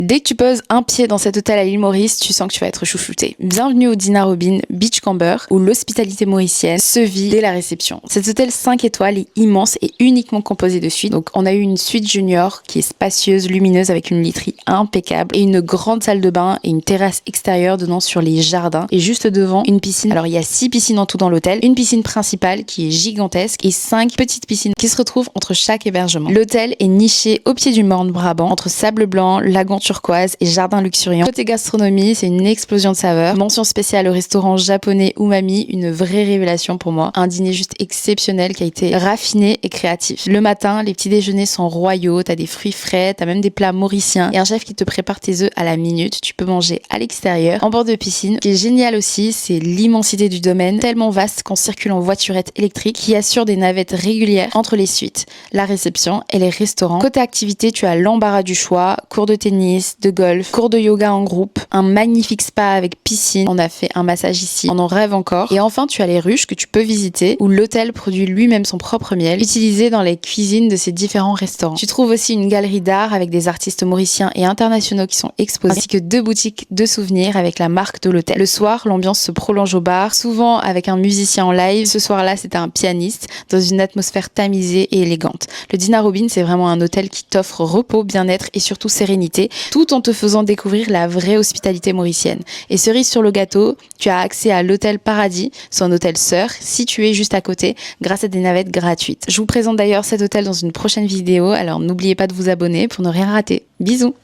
Dès que tu poses un pied dans cet hôtel à l'île Maurice, tu sens que tu vas être chouchouté. Bienvenue au Dina Robin Beachcomber, où l'hospitalité mauricienne se vit dès la réception. Cet hôtel 5 étoiles est immense et uniquement composé de suites. Donc on a eu une suite junior qui est spacieuse, lumineuse avec une literie impeccable et une grande salle de bain et une terrasse extérieure donnant sur les jardins et juste devant une piscine. Alors il y a 6 piscines en tout dans l'hôtel, une piscine principale qui est gigantesque et 5 petites piscines qui se retrouvent entre chaque hébergement. L'hôtel est niché au pied du Morne Brabant entre sable blanc, lagon turquoise et jardin luxuriant. Côté gastronomie, c'est une explosion de saveurs. Mention spéciale au restaurant japonais Umami, une vraie révélation pour moi. Un dîner juste exceptionnel qui a été raffiné et créatif. Le matin, les petits déjeuners sont royaux, t'as des fruits frais, t'as même des plats mauriciens et un chef qui te prépare tes œufs à la minute. Tu peux manger à l'extérieur, en bord de piscine. Ce qui est génial aussi, c'est l'immensité du domaine, tellement vaste qu'on circule en voiturette électrique qui assure des navettes régulières entre les suites, la réception et les restaurants. Côté activité, tu as l'embarras du choix, cours de tennis, de golf, cours de yoga en groupe, un magnifique spa avec piscine. On a fait un massage ici, on en rêve encore. Et enfin, tu as les ruches que tu peux visiter où l'hôtel produit lui-même son propre miel utilisé dans les cuisines de ses différents restaurants. Tu trouves aussi une galerie d'art avec des artistes mauriciens et internationaux qui sont exposés, ainsi que 2 boutiques de souvenirs avec la marque de l'hôtel. Le soir, l'ambiance se prolonge au bar, souvent avec un musicien en live. Ce soir-là, c'était un pianiste dans une atmosphère tamisée et élégante. Le Dina Robin, c'est vraiment un hôtel qui t'offre repos, bien-être et surtout sérénité, tout en te faisant découvrir la vraie hospitalité mauricienne. Et cerise sur le gâteau, tu as accès à l'hôtel Paradis, son hôtel sœur, situé juste à côté, grâce à des navettes gratuites. Je vous présente d'ailleurs cet hôtel dans une prochaine vidéo, alors n'oubliez pas de vous abonner pour ne rien rater. Bisous!